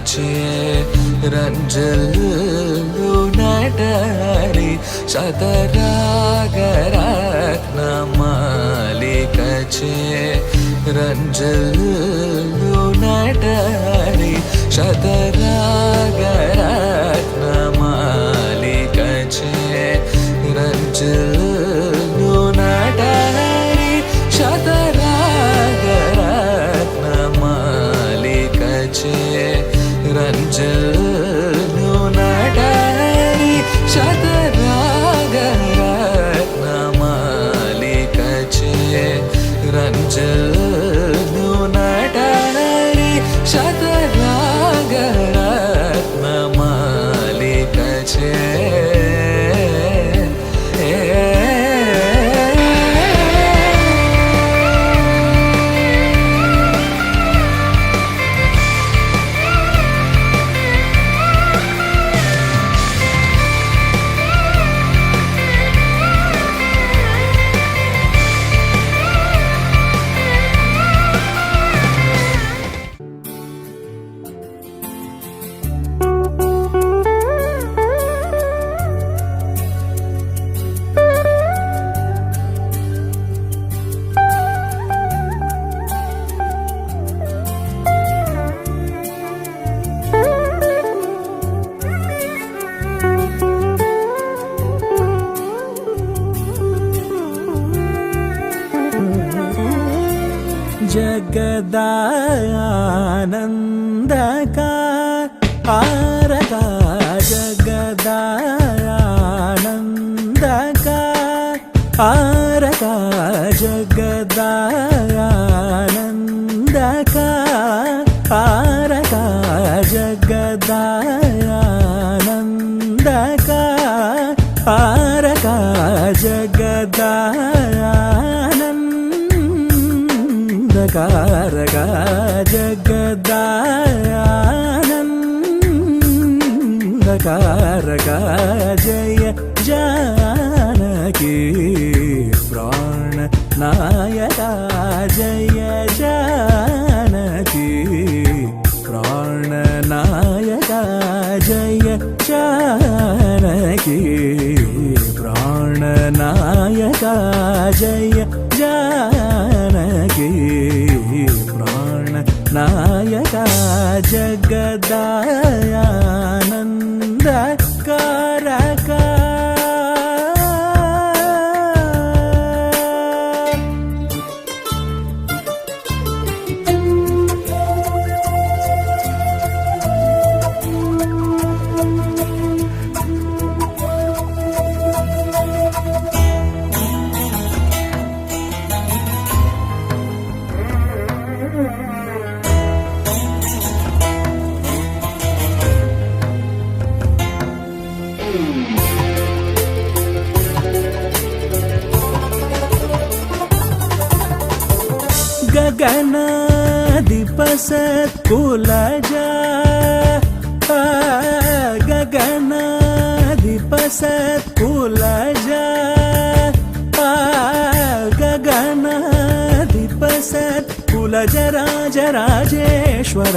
ಕಚೆ ರಂಜಲ್ಲು ನಟರಿ ಶತರಾಗರತ್ನ ಮಾಲಿಕಚೆ ರಂಜಲ್ಲು ನಟರಿ ಶತರಾಗರತ್ನ ಮಾಲಿಕಚೆ ರಂಜಲ್ಲು ನಟರಿ ಶತರಾಗರತ್ನ ಮಾಲಿಕಚೆ ರಂಜಲ್ಲು ನಟರಿ ಶತರಾಗರತ್ನ ಮಾಲಿಕಚೆ ರಂಜಲ್ಲು ನಟರಿ ಶತರಾಗರತ್ನ ಮಾಲಿಕಚೆ जगदानंदका आरका जगदानंदका आरका जगदानंदका आरका जगदानंदका आरका जगदानंदकारका जगदानंदकारका जय जानकी प्राण नायका जय जानकी प्राण नायका जय जानकी प्राण नायका जय जानकी प्राण नायका जगदानंदकारका गगनाधिपसत्कुलजा गगनाधिपसत्कुलजा गगनाधिपसत्कुलजा राजराजेश्वर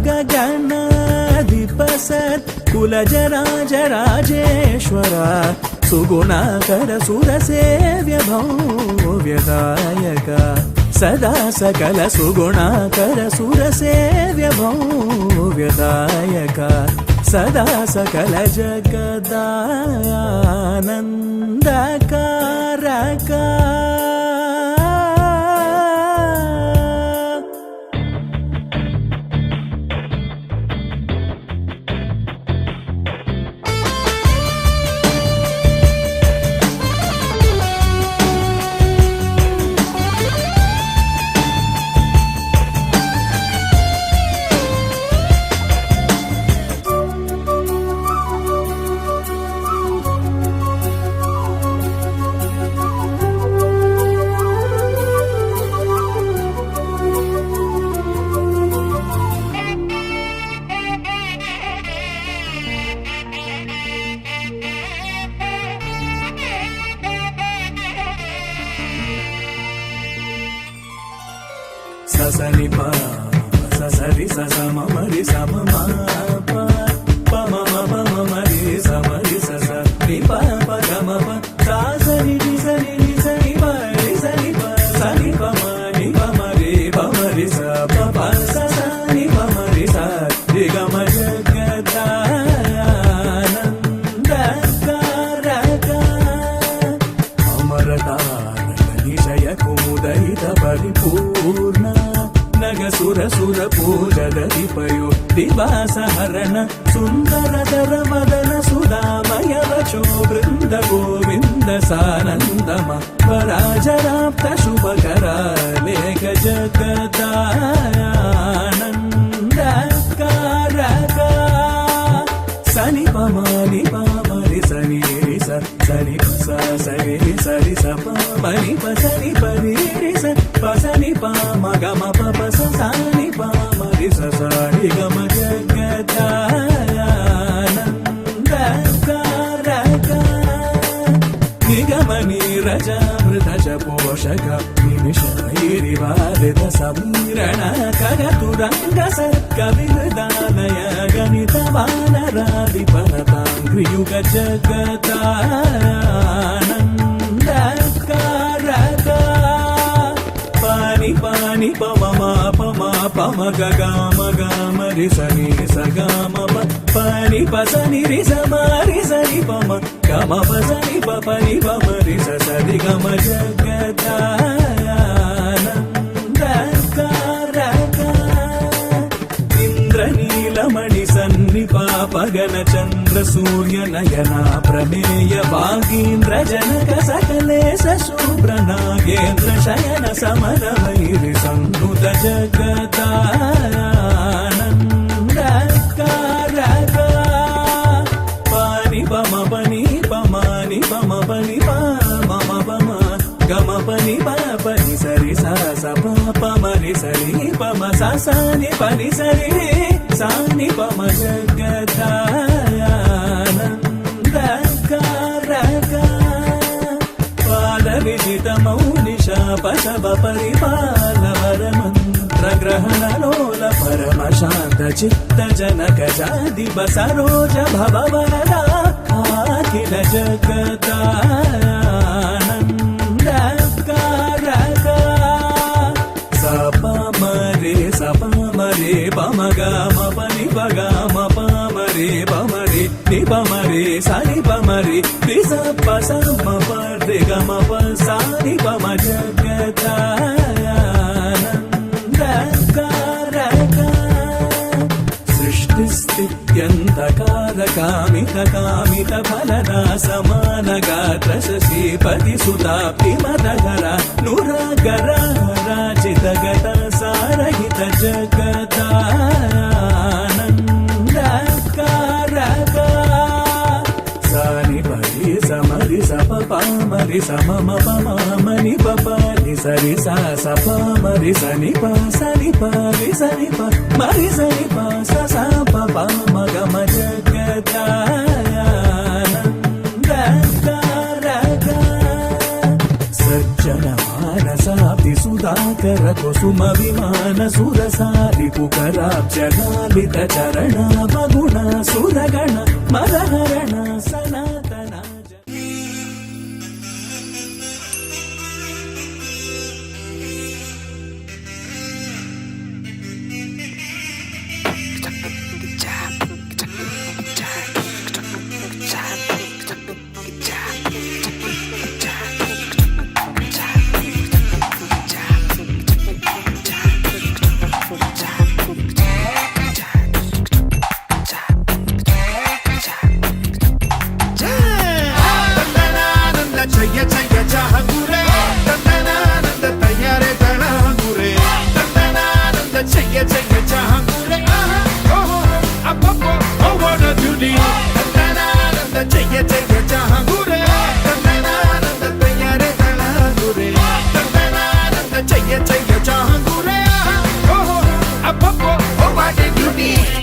गगनाधिपसत्कुलजा राजराजेश्वर सुगुणाकर सुरसेव्य भव्यदायक सदा सकल सुगुणाकर सुरसेव्य भव्यदायक सदा सकल जगदानंदकारक మరి సమ పమ మరి సమరి స ని ప గమ ప సా సరి ని సరి ని సరి మరి సరి ప సరి ప ని ప మరి స ప ప స ని ప మరి స రి గమ జగదానంద కారక అమరతారక నిశయ కుముదయిత పరిపూర్ణ నగ సుర సుర పూజదీపయో దివాస హరణ సుందరధర మదన సుధామయ వచో బృంద గోవింద సానందమ పరాజరాప్త శుభకర లేఖ జగదానంద కారక సని పమాని పామరి సని రి సని స సరి సరి స పని పసని పరి రి స పసని ప మగమ ప పస సాని ప మరి స సాని గమ జగదానంద కారక నిగమ నీరజ మృత చ పోషక నిమిష వైరివారిత సమీరణ కగతురంగ సర్క విదానయ గణిత వానరాది పరతాంగ్రియుగ జగదానంద కారక పాని పాని పమ పమ గమ రి సని సగమ పని పసని రి సరి సని పమ గమ పసని పని పమ రి సరి గమ జగదానంద కారక ఇంద్రనీలమణి సన్ని పాపగన చంద్ర సూర్య నయన ప్రమేయ భాగీంద్ర జనక సకలేశ శుభ్ర నాగేంద్ర శయన సమర వైరి సంహృత జగదానంద కారక పాని పమ పని పమాని పమ పని పమ పమ గమ పని పని సరి స పమరి సరి పమ సాని పని సరి సాని పమ జగదానంద కారక పాద విదిత మౌనిషా పశవ పరిపాలవర మంత్ర గ్రహణ లోల పరమ శాంత చిత్త జనక జాది సరోజ భవ వరద అఖిల జగదానంద కారక సపమరే పమ గమ పని పగమ పమరే పమరే ని పమరే సని పమరే రిస పసమ పరి గమ పసాని పమ జగదానంద కారక సృష్టి స్థిత్యంత కారకామిత కామిత ఫలదా సమాన గాత్ర శశీపతి సుతాప్తి మదగర నురగర రాజిత గత సారహిత జగదానంద కారక సాని పరి సమరి సప పామరి సమమ పమని పని సరి సా సప మరి సని ప సని పరి సని ప మరి సని ప స ప మగమ జగదానంద కారక సజ్జన మానసాబ్ది సుధాకర కుసుమ విమాన సురసారి పుకరాబ్జగాలిత చరణ మగుణ సురగణ మదహరణ సనాతన Jaya Jaya Jahangure, oh, oh, oh, what did you need?